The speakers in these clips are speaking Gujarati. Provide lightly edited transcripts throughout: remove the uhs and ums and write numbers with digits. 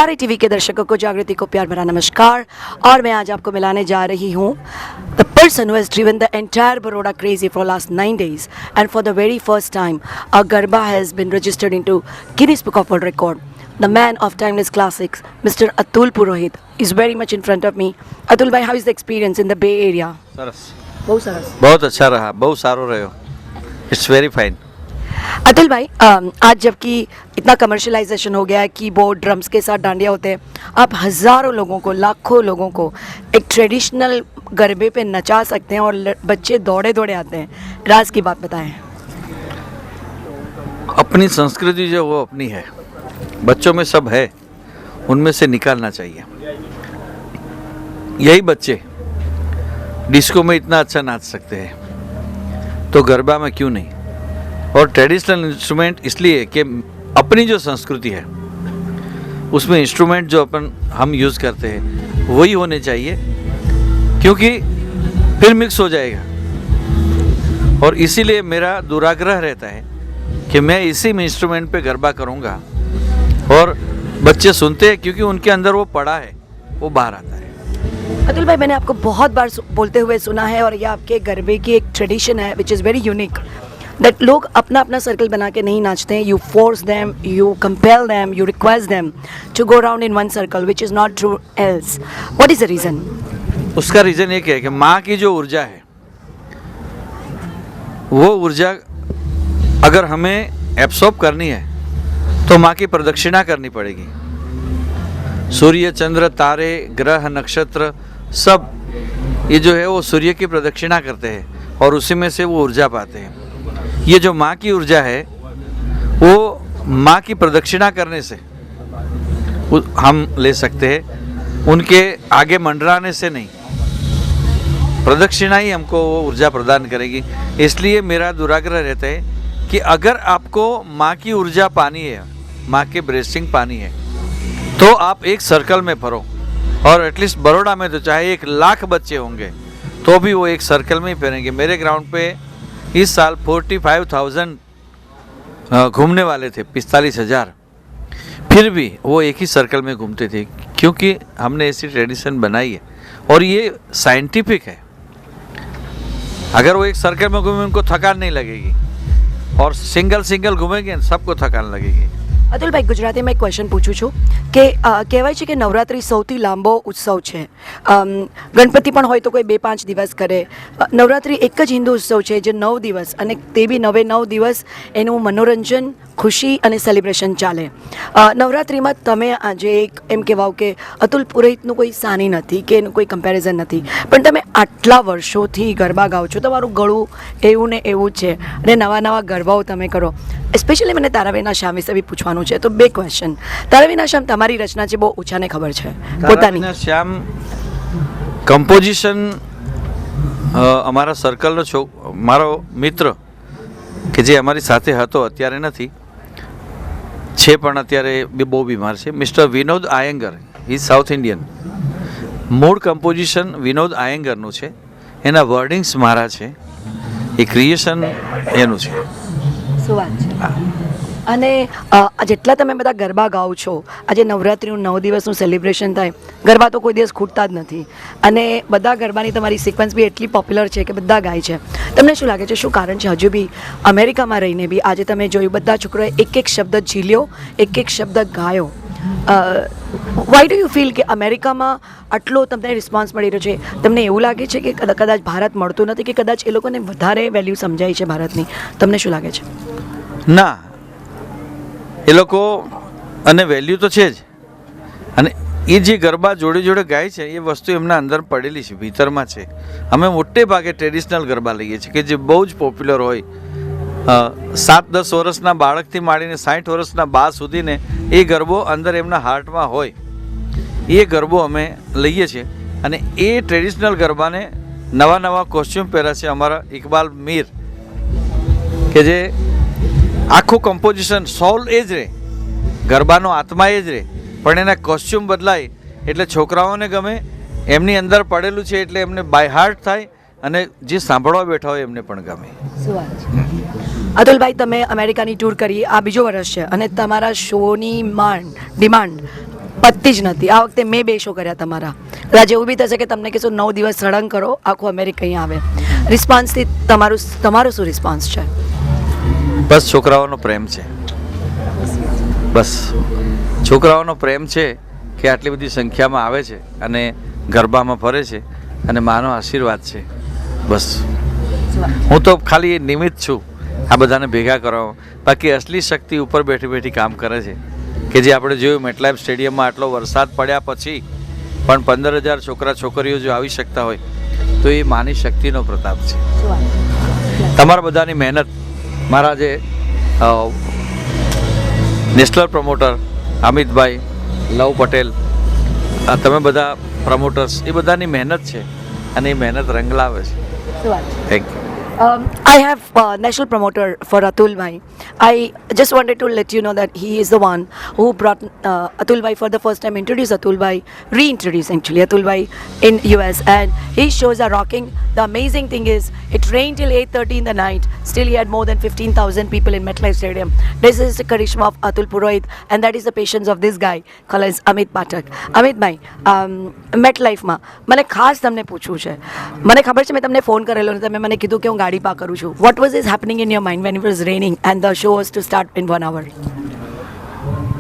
सारे टीवी के दर्शकों को जागृति को प्यार भरा नमस्कार। और मैं आज आपको मिलाने जा रही हूँ the person who has driven the entire Baroda crazy for last 9 days and for the very first time a garba has been registered into Guinness Book of World Record. The man of timeless classics, Mr. Atul Purohit, is very much in front of me. Atul bhai, how is the experience in the Bay Area? સરસ, बहुत सरस. बहुत अच्छा रहा, बहुत सारो રહ્યો. It's very fine. अतुल भाई, आज जबकि इतना कमर्शलाइजेशन हो गया है, कीबोर्ड ड्रम्स के साथ डांडिया होते हैं, आप हज़ारों लोगों को, लाखों लोगों को एक ट्रेडिशनल गरबे पे नचा सकते हैं और बच्चे दौड़े दौड़े आते हैं. राज की बात बताएं. अपनी संस्कृति जो वो अपनी है, बच्चों में सब है, उनमें से निकालना चाहिए. यही बच्चे डिस्को में इतना अच्छा नाच सकते हैं तो गरबा में क्यों नहीं. और ट्रेडिशनल इंस्ट्रूमेंट इसलिए कि अपनी जो संस्कृति है उसमें इंस्ट्रूमेंट जो हम यूज़ करते हैं वही होने चाहिए, क्योंकि फिर मिक्स हो जाएगा. और इसीलिए मेरा दुराग्रह रहता है कि मैं इसी इंस्ट्रूमेंट पे गरबा करूँगा और बच्चे सुनते हैं, क्योंकि उनके अंदर वो पड़ा है, वो बाहर आता है. अतुल भाई, मैंने आपको बहुत बार बोलते हुए सुना है और ये आपके गरबे की एक ट्रेडिशन है which is very unique, that लोग अपना अपना सर्कल बना के नहीं नाचते हैं. You force them, you compel them, you request them to go around in one circle which is not true else. What is the reason? उसका रीज़न एक है कि माँ की जो ऊर्जा है, वो ऊर्जा अगर हमें एब्सॉर्ब करनी है तो माँ की प्रदक्षिणा करनी पड़ेगी. सूर्य, चंद्र, तारे, ग्रह, नक्षत्र सब ये जो है वो सूर्य की प्रदक्षिणा करते हैं और उसी में से वो ऊर्जा पाते हैं. ये जो माँ की ऊर्जा है वो माँ की प्रदक्षिणा करने से हम ले सकते हैं, उनके आगे मंडराने से नहीं. प्रदक्षिणा ही हमको वो ऊर्जा प्रदान करेगी. इसलिए मेरा दुराग्रह रहता है कि अगर आपको माँ की ऊर्जा पानी है, माँ के ब्लेसिंग पानी है, तो आप एक सर्कल में भरो. और एटलीस्ट बड़ौदा में तो चाहे 1 लाख बच्चे होंगे तो भी वो एक सर्कल में ही फिरेंगे. मेरे ग्राउंड पे इस साल 45,000 घूमने वाले थे, 45,000, फिर भी वो एक ही सर्कल में घूमते थे, क्योंकि हमने ऐसी ट्रेडिशन बनाई है. और ये साइंटिफिक है. अगर वो एक सर्कल में घूमे उनको थकान नहीं लगेगी, और सिंगल घूमेंगे सबको थकान लगेगी. અતુલ ભાઈ, ગુજરાતીમાં એક ક્વેશ્ચન પૂછું છું કે કહેવાય છે કે નવરાત્રિ સૌથી લાંબો ઉત્સવ છે. ગણપતિ પણ હોય તો કોઈ 2-5 દિવસ કરે. નવરાત્રિ એક જ હિન્દુ ઉત્સવ છે જે 9 દિવસ, અને તે બી 9 દિવસ એનું મનોરંજન, ખુશી અને સેલિબ્રેશન ચાલે. નવરાત્રિમાં તમે આજે એક એમ કહેવાઓ કે અતુલ પુરોહિતનું કોઈ સાની નથી કે એનું કોઈ કમ્પેરિઝન નથી, પણ તમે આટલા વર્ષોથી ગરબા ગાઓ છો, તમારું ગળું એવું ને એવું જ છે અને નવા ગરબાઓ તમે કરો. સ્પેશિયલી મને તારાવીના શ્યામ વિશે બી પૂછવાનું છે, તો 2 ક્વેશ્ચન. તારાવીના શ્યામ તમારી રચના છે, બહુ ઓછાને ખબર છે પોતાની. શ્યામ કમ્પોઝિશન અમારા સર્કલનો મારો મિત્ર કે જે અમારી સાથે હતો, અત્યારે નથી, છે પણ અત્યારે બહુ બીમાર છે, mister Vinod Iyengar. Is south Indian. મૂળ કમ્પોઝિશન વિનોદ આયંગરનું છે, એના વર્ડિંગ્સ મારા છે, એ ક્રિએશન એનું છે. શું વાત છે. અને જેટલા તમે બધા ગરબા ગાઓ છો, આજે નવરાત્રિનું 9 દિવસનું સેલિબ્રેશન થાય, ગરબા તો કોઈ દિવસ ખૂટતા જ નથી, અને બધા ગરબાની તમારી સિક્વન્સ બી એટલી પોપ્યુલર છે કે બધા ગાય છે. તમને શું લાગે છે, શું કારણ છે હજુ બી અમેરિકામાં રહીને બી આજે તમે જોયું બધા છોકરોએ એક શબ્દ ઝીલ્યો, એક શબ્દ ગાયો? વાય ડુ યુ ફીલ કે અમેરિકામાં આટલો તમને રિસ્પોન્સ મળી રહ્યો છે? તમને એવું લાગે છે કે કદાચ ભારત મળતું નથી, કે કદાચ એ લોકોને વધારે વેલ્યુ સમજાય છે ભારતની? તમને શું લાગે છે? ના, એ લોકો અને વેલ્યુ તો છે જ, અને એ જે ગરબા જોડે જોડે ગાય છે એ વસ્તુ એમના અંદર પડેલી છે, ભીતરમાં છે. અમે મોટે ભાગે ટ્રેડિશનલ ગરબા લઈએ છીએ કે જે બહુ જ પોપ્યુલર હોય. 7-10 વર્ષના બાળકથી માંડીને 60 વર્ષના બા સુધીને એ ગરબો અંદર એમના હાર્ટમાં હોય, એ ગરબો અમે લઈએ છીએ. અને એ ટ્રેડિશનલ ગરબાને નવા કોસ્ચ્યુમ પહેર્યા છે અમારા ઇકબાલ મીર, કે જે આખું કમ્પોઝિશન સોલ એ જ રહે, ગરબાનો આત્મા એ જ રહે, પણ એના કોસ્ચ્યુમ બદલાય એટલે છોકરાઓને ગમે, એમની અંદર પડેલું છે એટલે એમને બાય હાર્ટ થાય, અને જે સાંભળવા બેઠા હોય એમને પણ ગમે. શું વાત છે. અતુલભાઈ, તમે અમેરિકાની ટૂર કરી, આ બીજો વર્ષ છે અને તમારા શોની ડિમાન્ડ પતતી જ નથી. આ વખતે મેં 2 શો કર્યા તમારા. કદાચ એવું બી થશે કે તમને કહેશું 9 દિવસ સળંગ કરો, આખું અમેરિકા અહીં આવે. રિસ્પોન્સથી તમારો શું રિસ્પોન્સ છે? બસ છોકરાઓનો પ્રેમ છે. બસ છોકરાઓનો પ્રેમ છે કે આટલી બધી સંખ્યામાં આવે છે અને ગરબામાં ફરે છે અને માનો આશીર્વાદ છે. બસ હું તો ખાલી નિમિત્ત છું આ બધાને ભેગા કરવામાં. બાકી અસલી શક્તિ ઉપર બેઠી બેઠી કામ કરે છે, કે જે આપણે જોયું મેટલાઇફ સ્ટેડિયમમાં આટલો વરસાદ પડ્યા પછી પણ 15,000 છોકરા છોકરીઓ જો આવી શકતા હોય તો એ માની શક્તિનો પ્રતાપ છે. તમારા બધાની મહેનત, મારા જે નેશનલ પ્રમોટર અમિતભાઈ, લવ પટેલ, તમે બધા પ્રમોટર્સ, એ બધાની મહેનત છે અને એ મહેનત રંગ લાવે છે. Thank you. I have national promoter for Atul Bhai. I just wanted to let you know that he is the one who brought Atul Bhai for the first time, introduced Atul Bhai, reintroduced actually Atul Bhai in US, and his shows are rocking. The amazing thing is, it rained till 8:30 in the night. Still, he had more than 15,000 people in MetLife Stadium. This is the charisma of Atul Purohit, and that is the patience of this guy called as Amit Pathak. Amit Bhai, MetLife માં મને ખાસ તમને પૂછવું છે. મને ખબર છે મેં તમને ફોન કરેલો અને તમે મને કીધું કે હું ગાડી પાર કરું છું. What was this happening in your mind when it was raining and the show was to start in 1 hour?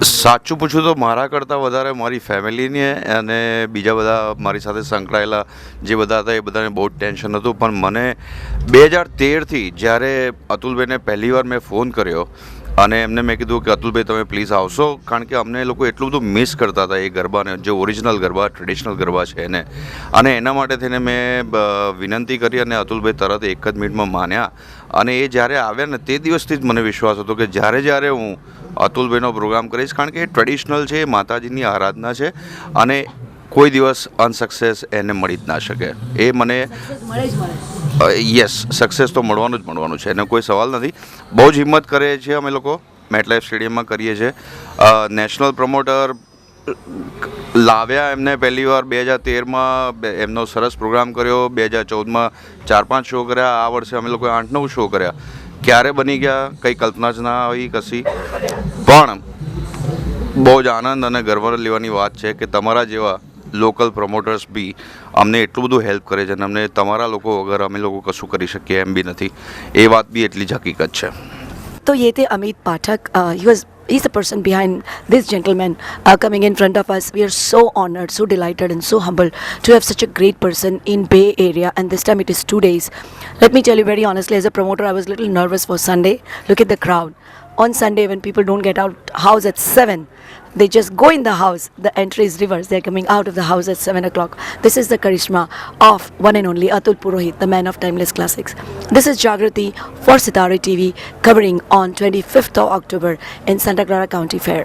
સાચું પૂછું તો મારા કરતાં વધારે મારી ફેમિલીને અને બીજા બધા મારી સાથે સંકળાયેલા જે બધા હતા એ બધાને બહુ જ ટેન્શન હતું. પણ મને 2013થી જ્યારે અતુલભાઈને પહેલી વાર મેં ફોન કર્યો અને એમને મેં કીધું કે અતુલભાઈ તમે પ્લીઝ આવશો, કારણ કે અમને એ લોકો એટલું બધું મિસ કરતા હતા એ ગરબાને, જે ઓરિજિનલ ગરબા, ટ્રેડિશનલ ગરબા છે એને. અને એના માટે થઈને મેં વિનંતી કરી અને અતુલભાઈ તરત 1 જ મિનિટમાં માન્યા. અને એ જ્યારે આવ્યા ને તે દિવસથી જ મને વિશ્વાસ હતો કે જ્યારે હું અતુલભાઈનો પ્રોગ્રામ કરીશ, કારણ કે એ ટ્રેડિશનલ છે, એ માતાજીની આરાધના છે અને કોઈ દિવસ અનસક્સેસ એને મળી જ ના શકે. એ મને યસ, સક્સેસ તો મળવાનું છે, એનો કોઈ સવાલ નથી. બહુ જ હિંમત કરીએ છીએ અમે લોકો, મેટલાઇફ સ્ટેડિયમમાં કરીએ છીએ. નેશનલ પ્રમોટર લાવ્યા એમને પહેલી વાર 2013માં, એમનો સરસ પ્રોગ્રામ કર્યો. 2014માં 4-5 શો કર્યા. આ વર્ષે અમે લોકોએ 8-9 શો કર્યા. ક્યારે બની ગયા કંઈ કલ્પના જ ના આવી કશી. પણ બહુ જ આનંદ અને ગર્વ લેવાની વાત છે કે તમારા જેવા લોકલ પ્રમોટર્સ બી અમને એટલું બધું હેલ્પ કરે છે અને અમને તમારા લોકો વગર અમે લોકો કશું કરી શકીએ એમ બી નથી. એ વાત બી એટલી જ હકીકત છે. તો ये थे Amit Pathak. He's the person behind this gentleman coming in front of us. We are so honored, so delighted and so humbled to have such a great person in Bay Area, and this time it is 2 days. Let me tell you very honestly, as a promoter, I was a little nervous for Sunday. Look at the crowd. On Sunday, when people don't get out house at 7, they just go in the house. The entry is reversed. They're coming out of the house at 7 o'clock. This is the charisma of one and only Atul Purohit, the man of timeless classics. This is Jagrati for Sitare TV, covering on 25th of October in Santa Clara County Fair.